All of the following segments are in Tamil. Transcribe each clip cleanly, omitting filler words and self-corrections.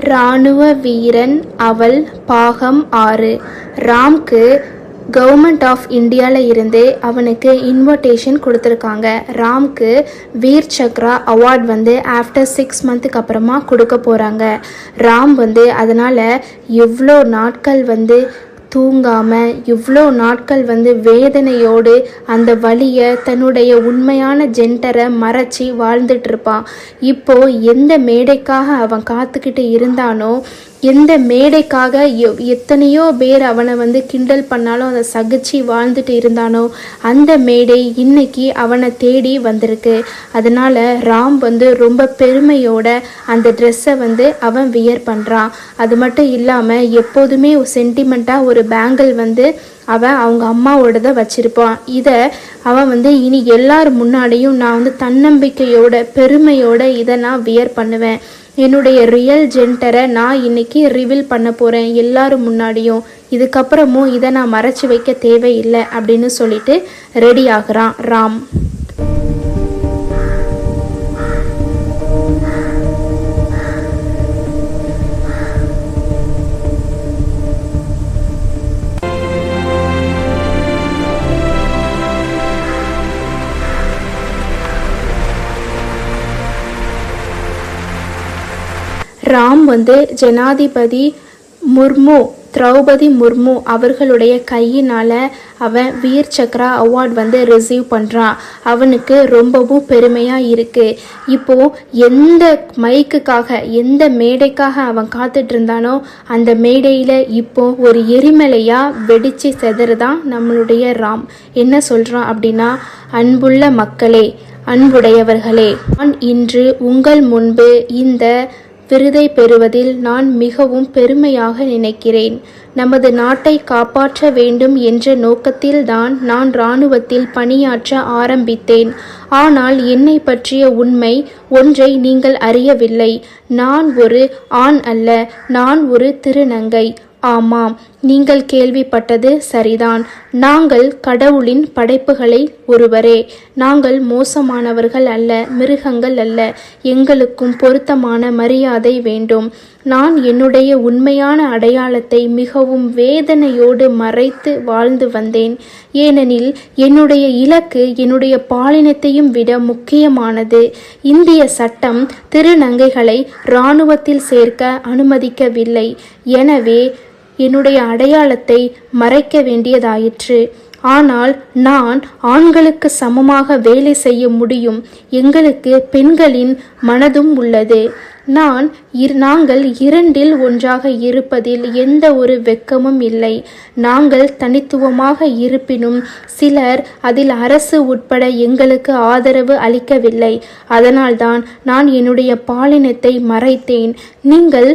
இராணுவ வீரன் அவள் பாகம் 6. ராம்க்கு கவர்மெண்ட் ஆஃப் இந்தியாவில் இருந்து அவனுக்கு இன்விடேஷன் கொடுத்துருக்காங்க. ராம்க்கு வீர் சக்ரா அவார்ட் ஆஃப்டர் 6 மந்த்துக்கு அப்புறமா கொடுக்க போகிறாங்க. ராம் அதனால் எவ்வளோ நாட்கள் தூங்காமல் இவ்வளோ நாட்கள் வேதனையோடு அந்த வலியை தன்னுடைய உண்மையான ஜெண்டரை மறைச்சி வாழ்ந்துட்டு இருப்பான். இப்போது எந்த மேடைக்காக அவன் காத்துக்கிட்டு இருந்தானோ, எந்த மேடைக்காக எத்தனையோ பேர் அவனை கிண்டல் பண்ணாலும் அதை சகிச்சு வாழ்ந்துட்டு இருந்தானோ, அந்த மேடை இன்னைக்கு அவனை தேடி வந்திருக்கு. அதனால் ராம் ரொம்ப பெருமையோட அந்த ட்ரெஸ்ஸை அவன் வியர் பண்ணுறான். அது மட்டும் இல்லாமல் எப்போதுமே சென்டிமெண்ட்டாக ஒரு பேங்கிள் அவன் அவங்க அம்மாவோட வச்சிருப்பான். இதை அவன் இனி எல்லார் முன்னாடியும் நான் தன்னம்பிக்கையோட பெருமையோட இதை நான் வியர் பண்ணுவேன். என்னுடைய ரியல் ஜெண்டரை நான் இன்னைக்கு ரிவீல் பண்ண போகிறேன் எல்லாரும் முன்னாடியும். இதுக்கப்புறமும் இதை நான் மறைச்சி வைக்க தேவையில்லை அப்படின்னு சொல்லிட்டு ரெடி ஆகுறான் ராம். ராம் ஜனாதிபதி திரௌபதி முர்மு அவர்களுடைய கையினால் அவன் வீர் சக்ரா அவார்ட் ரிசீவ் பண்ணுறான். அவனுக்கு ரொம்பவும் பெருமையாக இருக்குது. இப்போது எந்த மைக்குக்காக எந்த மேடைக்காக அவன் காத்துட்டு இருந்தானோ அந்த மேடையில் இப்போது ஒரு எரிமலையாக வெடித்து செதறுதான் நம்மளுடைய ராம். என்ன சொல்கிறான் அப்படின்னா, அன்புள்ள மக்களே, அன்புடையவர்களே, நான் இன்று உங்கள் முன்பு இந்த விருதை பெறுவதில் நான் மிகவும் பெருமையாக நினைக்கிறேன். நமது நாட்டை காப்பாற்ற வேண்டும் என்ற நோக்கத்தில்தான் நான் இராணுவத்தில் பணியாற்ற ஆரம்பித்தேன். ஆனால் என்னை பற்றிய உண்மை ஒன்றை நீங்கள் அறியவில்லை. நான் ஒரு ஆண் அல்ல, நான் ஒரு திருநங்கை. ஆமாம், நீங்கள் கேள்விப்பட்டது சரிதான். நாங்கள் கடவுளின் படைப்புகளை ஒருவரே. நாங்கள் மோசமானவர்கள் அல்ல, மிருகங்கள் அல்ல. எங்களுக்கும் பொருத்தமான மரியாதை வேண்டும். நான் என்னுடைய உண்மையான அடையாளத்தை மிகவும் வேதனையோடு மறைத்து வாழ்ந்து வந்தேன். ஏனெனில் என்னுடைய இலக்கு என்னுடைய பாலினத்தையும் விட முக்கியமானது. இந்திய சட்டம் திருநங்கைகளை இராணுவத்தில் சேர்க்க அனுமதிக்கவில்லை. எனவே என்னுடைய அடையாளத்தை மறைக்க வேண்டியதாயிற்று. ஆனால் நான் ஆண்களுக்கு சமமாக வேலை செய்ய முடியும். எங்களுக்கு பெண்களின் மனதும் உள்ளது. நாங்கள் இரண்டில் ஒன்றாக இருப்பதில் எந்த ஒரு வெட்கமும் இல்லை. நாங்கள் தனித்துவமாக இருப்பினும் சிலர் அதில் அரசு உட்பட எங்களுக்கு ஆதரவு அளிக்கவில்லை. அதனால்தான் நான் என்னுடைய பாலினத்தை மறைத்தேன். நீங்கள்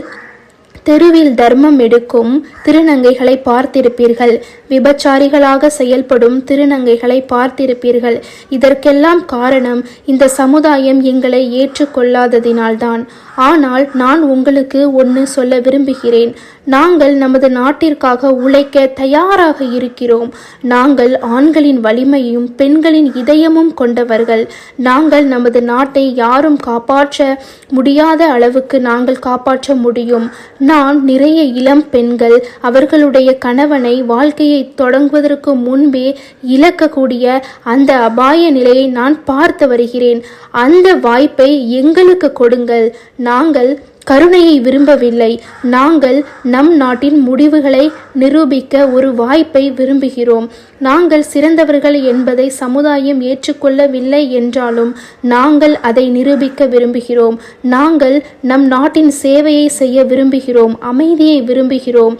தெருவில் தர்மம் எடுக்கும் திருநங்கைகளை பார்த்திருப்பீர்கள். விபச்சாரிகளாக செயல்படும் திருநங்கைகளை பார்த்திருப்பீர்கள். இதற்கெல்லாம் காரணம் இந்த சமுதாயம் எங்களை ஏற்றுக்கொள்ளாததினால்தான். ஆனால் நான் உங்களுக்கு ஒன்று சொல்ல விரும்புகிறேன். நாங்கள் நமது நாட்டிற்காக உழைக்க தயாராக இருக்கிறோம். நாங்கள் ஆண்களின் வலிமையும் பெண்களின் இதயமும் கொண்டவர்கள். நாங்கள் நமது நாட்டை யாரும் காப்பாற்ற முடியாத அளவுக்கு நாங்கள் காப்பாற்ற முடியும். நான் நிறைய இளம் பெண்கள் அவர்களுடைய கணவனை வாழ்க்கையை தொடங்குவதற்கு முன்பே இழக்கக்கூடிய அந்த அபாய நிலையை நான் பார்த்து வருகிறேன். அந்த வாய்ப்பை எங்களுக்கு கொடுங்கள். நாங்கள் கருணையை விரும்பவில்லை. நாங்கள் நம் நாட்டின் முடிவுகளை நிரூபிக்க ஒரு வாய்ப்பை விரும்புகிறோம். நாங்கள் சிறந்தவர்கள் என்பதை சமுதாயம் ஏற்றுக்கொள்ளவில்லை என்றாலும் நாங்கள் அதை நிரூபிக்க விரும்புகிறோம். நாங்கள் நம் நாட்டின் சேவையை செய்ய விரும்புகிறோம். அமைதியை விரும்புகிறோம்.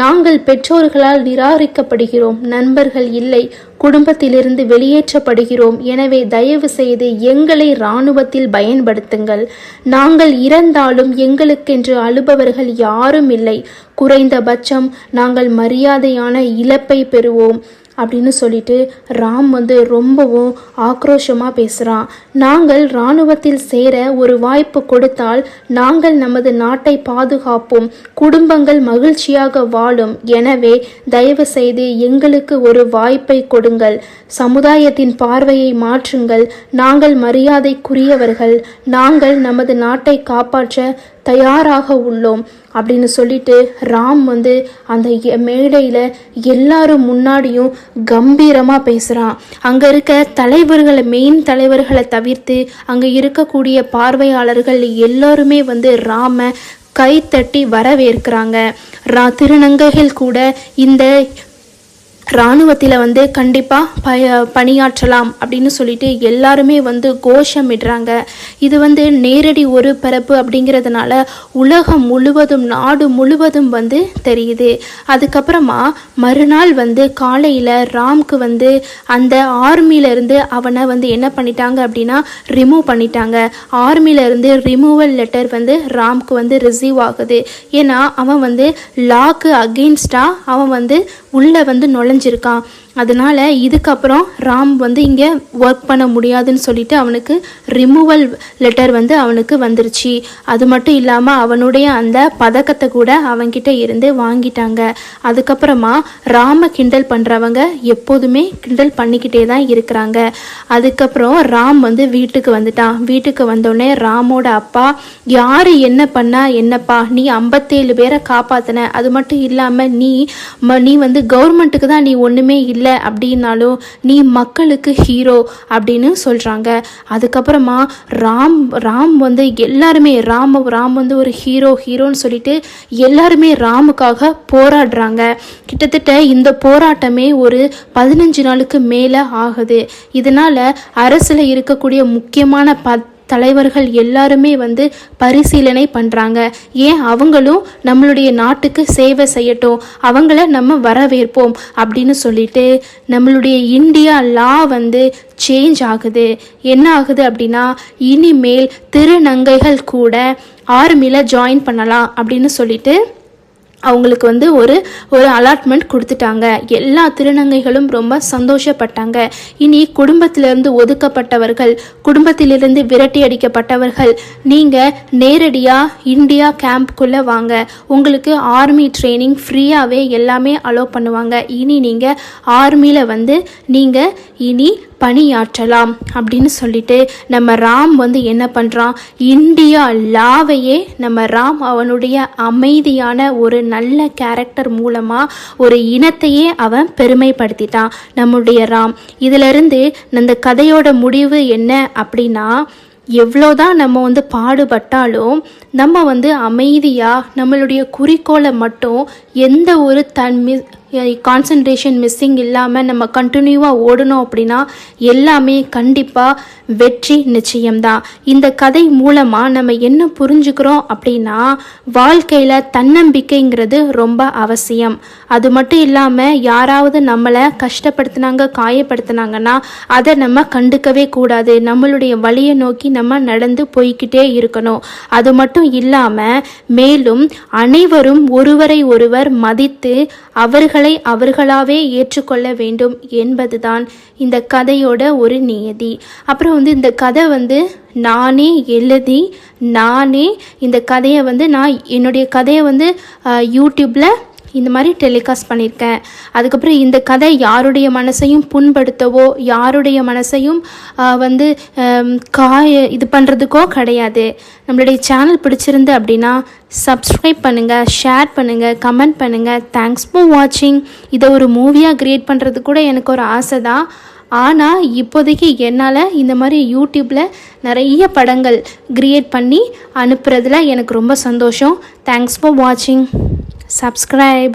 நாங்கள் பெற்றோர்களால் நிராகரிக்கப்படுகிறோம். நண்பர்கள் இல்லை, குடும்பத்திலிருந்து வெளியேற்றப்படுகிறோம். எனவே தயவு செய்து எங்களை இராணுவத்தில் பயன்படுத்துங்கள். நாங்கள் இறந்தாலும் எங்களுக்கென்று அழுபவர்கள் யாரும் இல்லை. குறைந்தபட்சம் நாங்கள் மரியாதையான இழப்பை பெறுவோம். அப்படின்னு சொல்லிட்டு ராம் வந்து ரொம்பவும் ஆக்ரோஷமாக பேசுகிறான். நாங்கள் இராணுவத்தில் சேர ஒரு வாய்ப்பு கொடுத்தால் நாங்கள் நமது நாட்டை பாதுகாப்போம், குடும்பங்கள் மகிழ்ச்சியாக வாழும். எனவே தயவு செய்து எங்களுக்கு ஒரு வாய்ப்பை கொடுங்கள், சமுதாயத்தின் பார்வையை மாற்றுங்கள். நாங்கள் மரியாதைக்குரியவர்கள், நாங்கள் நமது நாட்டை காப்பாற்ற தயாராக உள்ளோம் அப்படின்னு சொல்லிட்டு ராம் வந்து அந்த மேடையில் எல்லாரும் முன்னாடியும் கம்பீரமாக பேசுகிறான். அங்கே இருக்க தலைவர்களை, மெயின் தலைவர்களை தவிர்த்து அங்கே இருக்கக்கூடிய பார்வையாளர்கள் எல்லாருமே வந்து ராம கைத்தட்டி வரவேற்கிறாங்க. திருநங்கைகள் கூட இந்த இராணுவத்தில் வந்து கண்டிப்பாக பணியாற்றலாம் அப்படின்னு சொல்லிட்டு எல்லாருமே வந்து கோஷமிடுறாங்க. இது வந்து நேரடி ஒரு பரப்பு அப்படிங்கிறதுனால உலகம் முழுவதும், நாடு முழுவதும் வந்து தெரியுது. அதுக்கப்புறமா மறுநாள் வந்து காலையில் ராம்க்கு வந்து அந்த ஆர்மியிலேருந்து அவனை வந்து என்ன பண்ணிட்டாங்க அப்படின்னா ரிமூவ் பண்ணிட்டாங்க. ஆர்மியிலேருந்து ரிமூவல் லெட்டர் வந்து ராம்க்கு வந்து ரிசீவ் ஆகுது. ஏன்னா அவன் வந்து லாக்கு அகெயின்ஸ்டாக அவன் வந்து உள்ளே வந்து நுழைஞ்சிருக்கான். அதனால் இதுக்கப்புறம் ராம் வந்து இங்கே ஒர்க் பண்ண முடியாதுன்னு சொல்லிட்டு அவனுக்கு ரிமூவல் லெட்டர் வந்து அவனுக்கு வந்துருச்சு. அது மட்டும் இல்லாமல் அவனுடைய அந்த பதக்கத்தை கூட அவன்கிட்ட இருந்து வாங்கிட்டாங்க. அதுக்கப்புறமா ராம கிண்டல் பண்ணுறவங்க எப்போதுமே கிண்டல் பண்ணிக்கிட்டே தான் இருக்கிறாங்க. அதுக்கப்புறம் ராம் வந்து வீட்டுக்கு வந்துட்டான். வீட்டுக்கு வந்தோடனே ராமோட அப்பா, யார் என்ன பண்ணா என்னப்பா, நீ 57 பேரை காப்பாற்றின, அது மட்டும் இல்லாமல் நீ வந்து கவர்மெண்ட்டுக்கு தான் நீ ஒன்றுமே இல்லை அப்படின்னாலும் நீ மக்களுக்கு ஹீரோ அப்படின்னு சொல்றாங்க. அதுக்கப்புறமா ராம் வந்து எல்லாருமே ராம் வந்து ஒரு ஹீரோன்னு சொல்லிட்டு எல்லாருமே ராமுக்காக போராடுறாங்க. கிட்டத்தட்ட இந்த போராட்டமே ஒரு 15 நாளுக்கு மேலே ஆகுது. இதனால அரசுல இருக்கக்கூடிய முக்கியமான தலைவர்கள் எல்லாருமே வந்து பரிசீலனை பண்ணுறாங்க. ஏன் அவங்களும் நம்மளுடைய நாட்டுக்கு சேவை செய்யட்டும், அவங்கள நம்ம வரவேற்போம் அப்படின்னு சொல்லிட்டு நம்மளுடைய இந்தியா லா வந்து சேஞ்ச் ஆகுது. என்ன ஆகுது அப்படின்னா இனிமேல் திருநங்கைகள் கூட ஆர்மியில் ஜாயின் பண்ணலாம் அப்படின்னு சொல்லிட்டு அவங்களுக்கு வந்து ஒரு அலாட்மெண்ட் கொடுத்துட்டாங்க. எல்லா திருநங்கைகளும் ரொம்ப சந்தோஷப்பட்டாங்க. இனி குடும்பத்திலிருந்து ஒதுக்கப்பட்டவர்கள், குடும்பத்திலிருந்து விரட்டி அடிக்கப்பட்டவர்கள், நீங்கள் நேரடியாக இந்தியா கேம்ப்குள்ளே வாங்க, உங்களுக்கு ஆர்மி ட்ரைனிங் ஃப்ரீயாகவே எல்லாமே அலோவ் பண்ணுவாங்க. இனி நீங்கள் ஆர்மியில் வந்து நீங்கள் இனி பணியாற்றலாம் அப்படின்னு சொல்லிட்டு நம்ம ராம் வந்து என்ன பண்ணுறான், இந்தியா லாவையே நம்ம ராம் அவனுடைய அமைதியான ஒரு நல்ல கேரக்டர் மூலமாக ஒரு இனத்தையே அவன் பெருமைப்படுத்திட்டான் நம்முடைய ராம். இதிலிருந்து இந்த கதையோட முடிவு என்ன அப்படின்னா, எவ்வளோதான் நம்ம வந்து பாடுபட்டாலும் நம்ம வந்து அமைதியாக நம்மளுடைய குறிக்கோளை மட்டும் எந்த ஒரு கான்சன்ட்ரேஷன் மிஸ்ஸிங் இல்லாமல் நம்ம கண்டினியூவாக ஓடணும் அப்படின்னா எல்லாமே கண்டிப்பாக வெற்றி நிச்சயம்தான். இந்த கதை மூலமாக நம்ம என்ன புரிஞ்சுக்கிறோம் அப்படின்னா, வாழ்க்கையில் தன்னம்பிக்கைங்கிறது ரொம்ப அவசியம். அது மட்டும் இல்லாமல் யாராவது நம்மளை கஷ்டப்படுத்தினாங்க, காயப்படுத்தினாங்கன்னா அதை நம்ம கண்டுக்கவே கூடாது. நம்மளுடைய வழியை நோக்கி நம்ம நடந்து போய்கிட்டே இருக்கணும். அது மட்டும் இல்லாமல் மேலும் அனைவரும் ஒருவரை ஒருவர் மதித்து அவர்களை அவர்களாவே ஏற்றுக்கொள்ள வேண்டும் என்பதுதான் இந்த கதையோட ஒரு நியதி. அப்புறம் வந்து இந்த கதை வந்து நானே எழுதி இந்த கதையை வந்து என்னுடைய கதையை வந்து யூடியூப்பில் இந்த மாதிரி டெலிகாஸ்ட் பண்ணியிருக்கேன். அதுக்கப்புறம் இந்த கதை யாருடைய மனசையும் புண்படுத்தவோ யாருடைய மனசையும் வந்து இது பண்ணுறதுக்கோ கிடையாது. நம்மளுடைய சேனல் பிடிச்சிருந்து அப்படின்னா சப்ஸ்கிரைப் பண்ணுங்கள், ஷேர் பண்ணுங்கள், கமெண்ட் பண்ணுங்கள். தேங்க்ஸ் ஃபார் வாட்சிங். இதை ஒரு மூவியாக கிரியேட் பண்ணுறது கூட எனக்கு ஒரு ஆசை தான். ஆனால் இப்போதைக்கு என்னால் இந்த மாதிரி யூடியூப்பில் நிறைய படங்கள் கிரியேட் பண்ணி அனுப்புறதுல எனக்கு ரொம்ப சந்தோஷம். தேங்க்ஸ் ஃபார் வாட்சிங். Subscribe.